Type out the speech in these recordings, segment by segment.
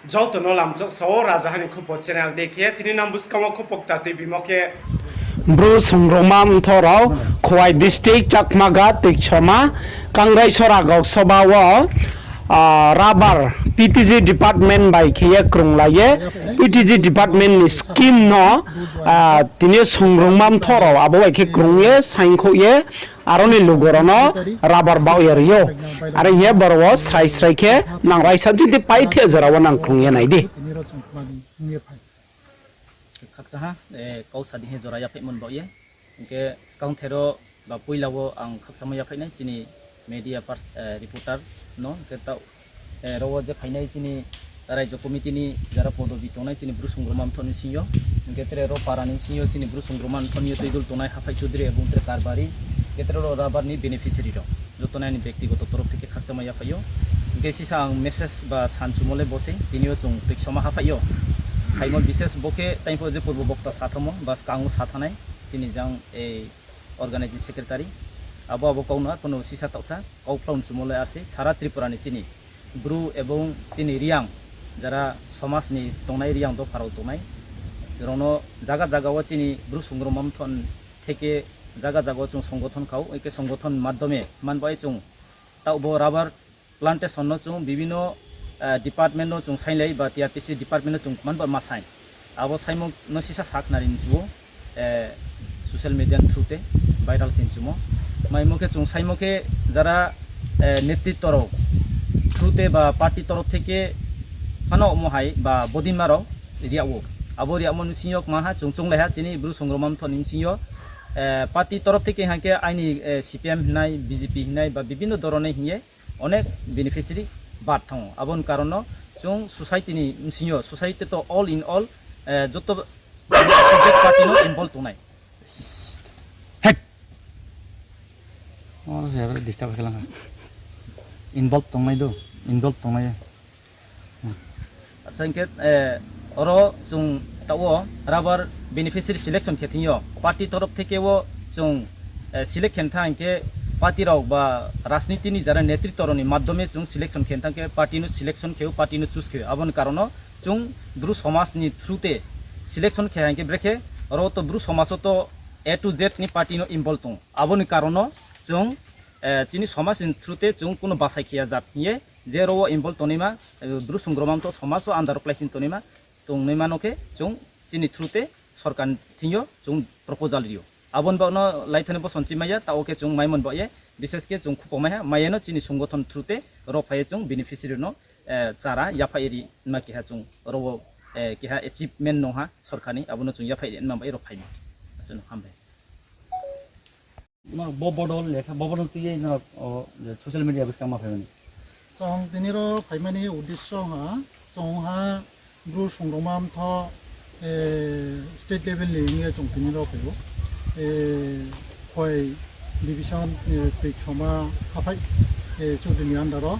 Jauh no lam cok so raja hani khupot channel dekhe tini nam buskamo khupok ta tu bimoke Bro Songromam Thorau Khwai District Chakmaga Tikchama Kangrai Soragok Sobawo Rabar PTG Department by Kia Krunglaye PTG Department ni scheme no tini Songromam Thorau abo ke krungye saingkhoye aroni lugorono rabar bawyer are ye borwo srai srai ke nang rai sabji de paithe jarawa nang krungye naidi kaksaha kau sadi he zora ya pekmon boye ke skang thero ba puilawo ang kaksama ya peknai sini media pers reporter no ke ta rawo je phainai sini raijo committee ni jara podobi tonai sini bru sungromam thoni sinyo ke tre ro parani sinyo sini bru sungromam thoni toidul tonai hafai chudri ebong tre karbari ke tre ro rabar ni beneficiary ro jotonai ni ব্যক্তিগত তরফ থেকে kaksama ya phayo ke sisa ang message ba sansumole bose tinio chung peksoma hafayo Kaimol bises boke time po je purbo bokta sathamo bas kangu sathanai sini jang organizing secretary abo kauna kono sisa tausa kau plaun sumole arse sara tripura ni sini bru ebong sini riang jara somas ni tongnai riang do farau tongnai rono jaga jaga wa sini bru sungromam thon theke jaga jaga chung সংগঠন kau eke সংগঠন মাধ্যমে মানবাই chung tau bo rubber plantation no chung bibino department no chung sainlai ba TRPC department no chung man ba masai abo saimo no sisa sak narin juo social media through te viral tin chumo maimo ke chung saimo ke jara নেতৃত্ব ro through te ba party torof theke phano mohai ba bodimaro riawo abo riamo nusinyok maha chung chung leha chini bru songromam thonim sinyo party torof theke hanke aini CPM hinai BJP hinai ba bibino dorone hiye onek beneficiary বার্থং আবন কারণ চুং society নি senior society তো all in all যত project party no involve তো নাই ও যাবে disturb খেলা involve তো নাই দো ইনভলভ তো নাই আচ্ছা ইনকে অর চুং তাও রাবার বেনিফিশিয়ারি সিলেকশন খেতিও পার্টি তরফ থেকেও চুং সিলেকশন থা ইনকে পার্টি রাও বা রাজনীতি নি যারা নেতৃত্বরনি মাধ্যমে চুং সিলেকশন খেনতাকে পার্টি নো সিলেকশন খেও পার্টি নো চুজ খেও আবন কারণ চুং ব্রু সমাজ নি থ্রুতে সিলেকশন খেয়াকে ব্রেকে র তো ব্রু সমাজ তো A to Z নি পার্টি নো ইনভলভ তো আবন কারণ চুং চিনি সমাজ নি থ্রুতে চুং কোনো বাসাই খেয়া জাত নিয়ে যে র ইনভলভ তনিমা ব্রু সংগ্রাম তো সমাজ ও আন্ডার প্লেসিন তনিমা চুং নৈমানকে চুং চিনি থ্রুতে সরকার থিও চুং প্রপোজাল দিও আবন বানো লাইথানে বসন চিমায়া তাওকে চুং মাইমন বয়ে বিশেষকে চুং খুপমায়া মায়েনো চিনি সংগঠন থ্রুতে রফায়ে চুং বেনিফিশিয়ারি নো চারা ইয়াফাইরি না কিহা চুং রব কিহা অ্যাচিভমেন্ট নহা সরকারনি আবনো চুং ইয়াফাইরি নামবাই রফাইনি আসুন হামবাই ববডল লেখা ববডল তুই না সোশ্যাল মিডিয়া বস কামা ফাইনি song tiniro phaimani uddishyo ha song ha bru songromam tho state level ni nge chong tiniro phayo khoi division pe choma haphai chudni andaro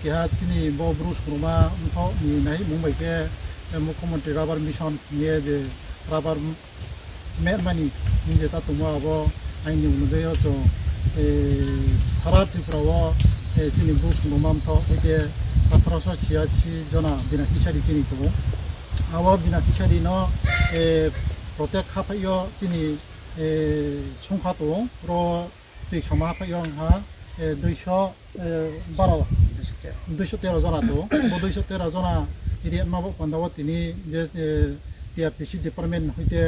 keha chini bo bru songromam tho ni nai mumbai ke mukhyamantri rabar mission ye je rabar mermani ni ta tuma abo aini unujayo cho sara tripura chini bru songromam tho eke 1886 jona beneficiary chini to abo beneficiary no protect hapayo chini sungkha to ro tik soma hapayo ha 213 jona to bo 213 jona iri mabo kondawo tini je TRPC department hoite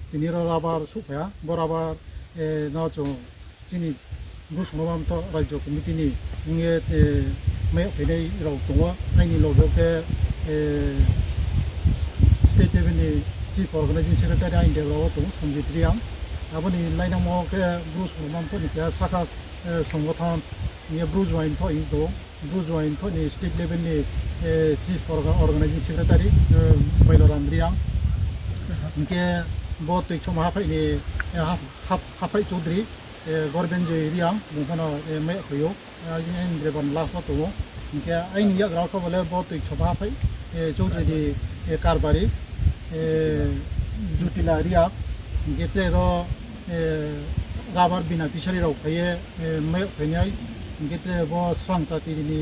tini ro rabar supaya borabar no cho chini bru songromam tho rajyo committee ni nge mai phenai ro tongwa aini lo ke state level ni chief organizing secretary ain de ro tong Sanjit Riang aboni laina mo ke bru songromam tho ni ka saka সংগঠন ni bru join tho in to bru join tho ni state level ni chief organizing secretary Bailoram Riang inke bo tik choma hapai ni hapai Chaudhary Gorben je riang mungkana me khoyo yin dreban last to inke ain ya grau ko bole bo tik choma hapai Chaudhary di karbari jutila ria inke ro rabar beneficiary ro phaye me phainyai inke bo sang chati ni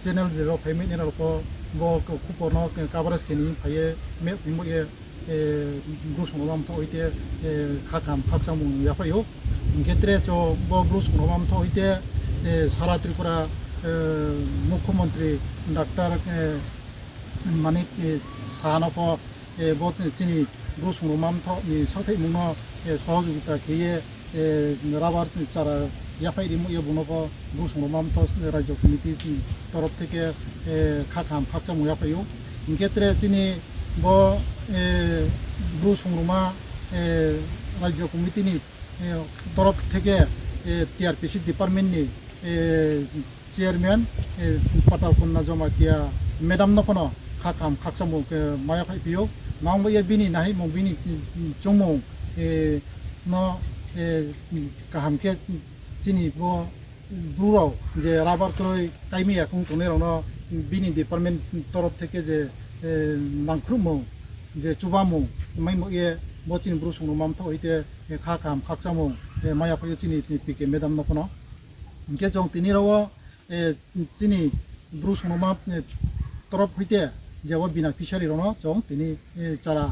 channel zero payment ni roko bo kupono coverage kini phaye me mo ye bruce ngam to ite khakam khaksa mu ya phayo ngetre cho bo bruce ngam to ite sara tripura মুখ্যমন্ত্রী doctor মানিক সাহানপ ব চিনি Bruce মুমাম থ সাথে moon সহযোগিতা খেয়ে rubber চারা ইয়াফাইরি ইয়ে বুনপ Bruce মুমাম থ রাজ্য কমিটি তরফ থেকে খাখাম ফাকসা মুয়াফাইও ইনক্ষেত্রে চিনি ব ব্রুস মুমা রাজ্য কমিটিনি তরফ থেকে টিআরপিসি ডিপার্টমেন্টনি চেয়ারম্যান পাটাল কন্যা জমাতিয়া মেডাম নকনো খাকাম খাকসামু মায়া ফাইপিও নাম ইয়ে বিনি নাহি মং বিনি চংমং ন কাহামকে চিনি ব ব্রুরাও যে রাবার ক্রয় টাইমি এখন টনেরন বিনি ডিপার্টমেন্ট তরফ থেকে যে নাংখ্রুমু যে চুবামু মাইমো ইয়ে বচিন ব্রুসুং মামথ হইতে খাকাম খাকসামু মায়া ফাইও চিনি পিকে মেডাম নকনো ইনকে জং তিনি রাও চিনি ব্রুস মুমা তরফ হইতে যেব বিনা ফিসারি রন জং তিনি চারা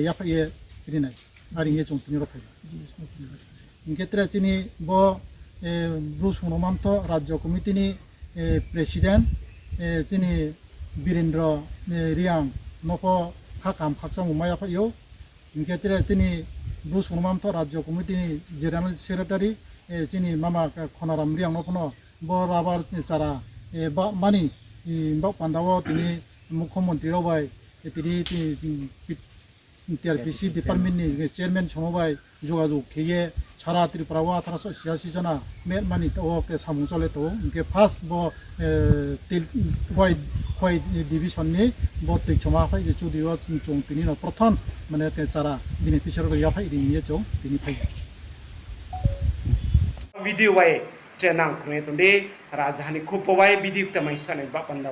ইয়াফাইয়ে রিনাই আর ইয়ে জং তিনি রফাই ইনক্ষেত্রে চিনি ব ব্রুস মুমামথ রাজ্য কমিটিনি প্রেসিডেন্ট চিনি বীরেন্দ্র রিয়াং নক খাকাম খাকসাম মায়া ফাইও ইনক্ষেত্রে তিনি ব্রুস মুমামথ রাজ্য কমিটিনি জেনারেল সেক্রেটারি চিনি মামা খনারাম রিয়াং নকনো ব রাবার চারা বা মানি বা পান্ডাও তিনি মুখ্যমন্ত্রী রবাই তিনি টিআরপিসি ডিপার্টমেন্টনি চেয়ারম্যান সমবায় যোগাযোগ খেয়ে সারা ত্রিপুরা 1886 जना মেট মানি তো সামু চলে তো ইনকে ফার্স্ট ব ওয়াই খয় ডিভিশননি ব তৈছমা ফাই যে চুদিও চং তিনি প্রথম মানে চারা বেনিফিশিয়ারি ইয়া ফাই নিয়ে চং তিনি phi video way trenang kune tunde rajahani khupowai bidik tamai sanai ba panda